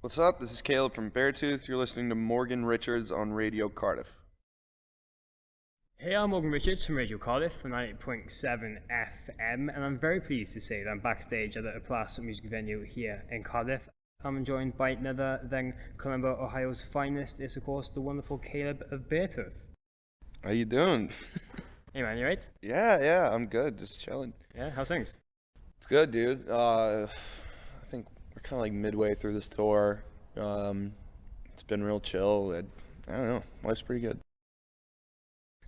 What's up? This is Caleb from Beartooth. You're listening to Morgan Richards on Radio Cardiff. Hey, I'm Morgan Richards from Radio Cardiff for 98.7 FM, and I'm very pleased to say that I'm backstage at a Plus music venue here in Cardiff. I'm joined by none other than Columbus, Ohio's finest, is of course the wonderful Caleb of Beartooth. How you doing? Hey man, you right? Yeah, I'm good. Just chilling. Yeah, how's things? It's good, dude. I think we're kind of like midway through this tour. It's been real chill. I don't know. Life's pretty good.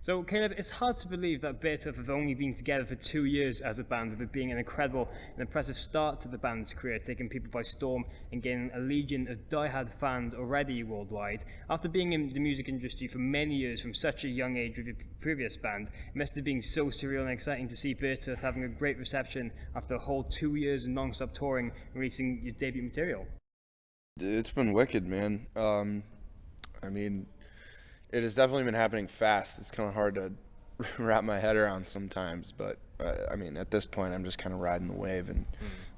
So, Caleb, it's hard to believe that Beartooth have only been together for 2 years as a band, with it being an incredible and impressive start to the band's career, taking people by storm and gaining a legion of die-hard fans already worldwide. After being in the music industry for many years from such a young age with your previous band, it must have been so surreal and exciting to see Beartooth having a great reception after a whole 2 years of non-stop touring and releasing your debut material. It's been wicked, man. It has definitely been happening fast. It's kind of hard to wrap my head around sometimes, but at this point, I'm just kind of riding the wave and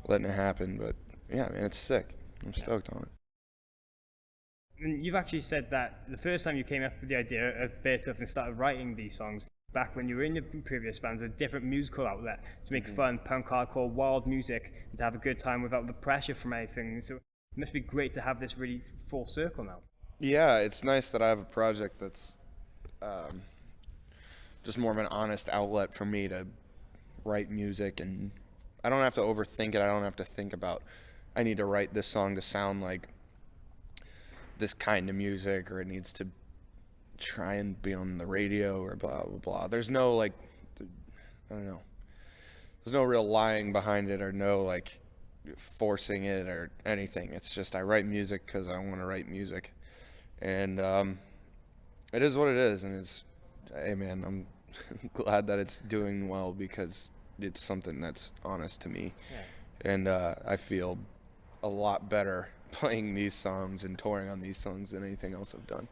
letting it happen. But yeah, man, it's sick. I'm stoked on it. And you've actually said that the first time you came up with the idea of Beartooth and started writing these songs back when you were in your previous bands, a different musical outlet to make fun, punk, hardcore, wild music, and to have a good time without the pressure from anything. So it must be great to have this really full circle now. Yeah, it's nice that I have a project that's just more of an honest outlet for me to write music, and I don't have to overthink it. I don't have to think about, I need to write this song to sound like this kind of music, or it needs to try and be on the radio, or blah, blah, blah. There's no, I don't know. There's no real lying behind it, or no, forcing it or anything. It's just I write music because I want to write music. And it is what it is, and hey man, I'm glad that it's doing well because it's something that's honest to me. Yeah. And I feel a lot better playing these songs and touring on these songs than anything else I've done.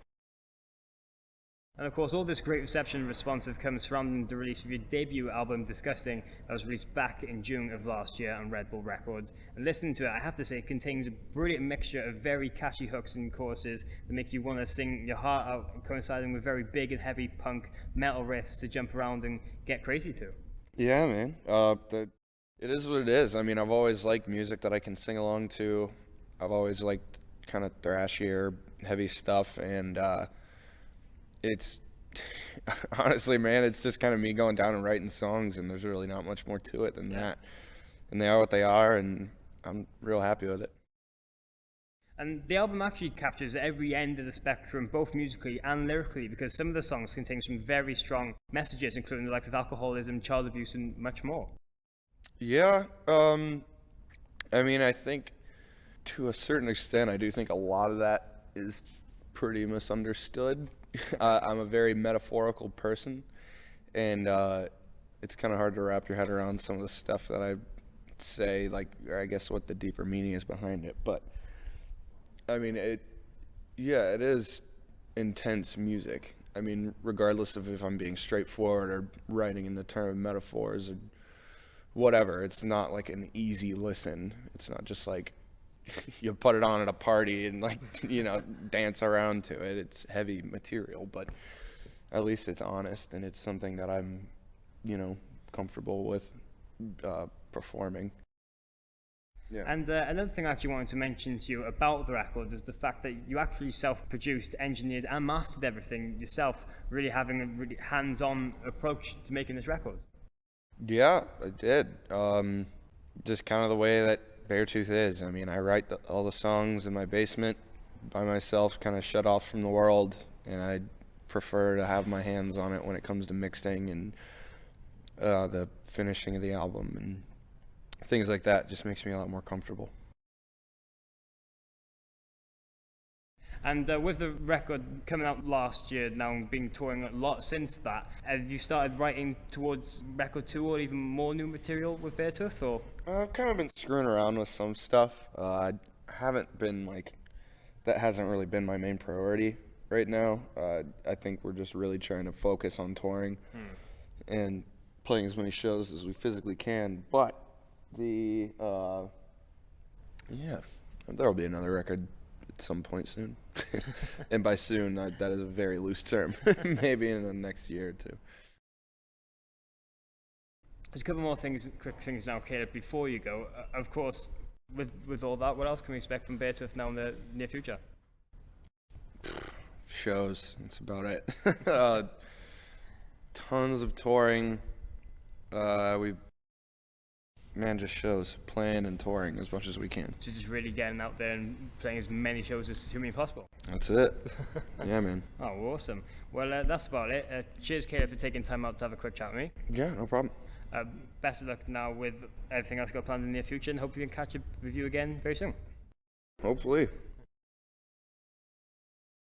And of course, all this great reception and response have come surrounding the release of your debut album, Disgusting, that was released back in June of last year on Red Bull Records. And listening to it, I have to say, it contains a brilliant mixture of very catchy hooks and choruses that make you want to sing your heart out, coinciding with very big and heavy punk metal riffs to jump around and get crazy to. Yeah, man. It is what it is. I've always liked music that I can sing along to. I've always liked kind of thrashier, heavy stuff, and it's honestly, man, it's just kind of me going down and writing songs, and there's really not much more to it than that. And they are what they are, and I'm real happy with it. And the album actually captures every end of the spectrum, both musically and lyrically, because some of the songs contain some very strong messages, including the likes of alcoholism, child abuse, and much more. Yeah, I think to a certain extent, I do think a lot of that is pretty misunderstood. I'm a very metaphorical person, and it's kind of hard to wrap your head around some of the stuff that I say, or I guess what the deeper meaning is behind it. But it is intense music. Regardless of if I'm being straightforward or writing in the term of metaphors or whatever, it's not like an easy listen. It's not just like you put it on at a party and dance around to it. It's heavy material, but at least it's honest, and it's something that I'm comfortable with performing. Yeah. And another thing I actually wanted to mention to you about the record is the fact that you actually self-produced, engineered, and mastered everything yourself, really having a really hands-on approach to making this record. Yeah, I did. Just kind of the way that Beartooth is. I write all the songs in my basement by myself, kind of shut off from the world, and I prefer to have my hands on it when it comes to mixing and the finishing of the album and things like that. Just makes me a lot more comfortable. And with the record coming out last year, now being touring a lot since that, have you started writing towards record 2 or even more new material with Beartooth, or? I've kind of been screwing around with some stuff. I haven't been that hasn't really been my main priority right now. I think we're just really trying to focus on touring and playing as many shows as we physically can. But there'll be another record at some point soon. And by soon, that is a very loose term. Maybe in the next year or two. There's a couple more quick things now, Caleb, before you go. Of course, with all that, what else can we expect from Beartooth now in the near future? Shows. That's about it. Tons of touring. Just shows, playing and touring as much as we can. So just really getting out there and playing as many shows as humanly possible. That's it. Yeah, man. Oh, awesome. Well, that's about it. Cheers, Caleb, for taking time out to have a quick chat with me. Yeah, no problem. Best of luck now with everything else got planned in the near future, and hope we can catch up with you again very soon. Hopefully.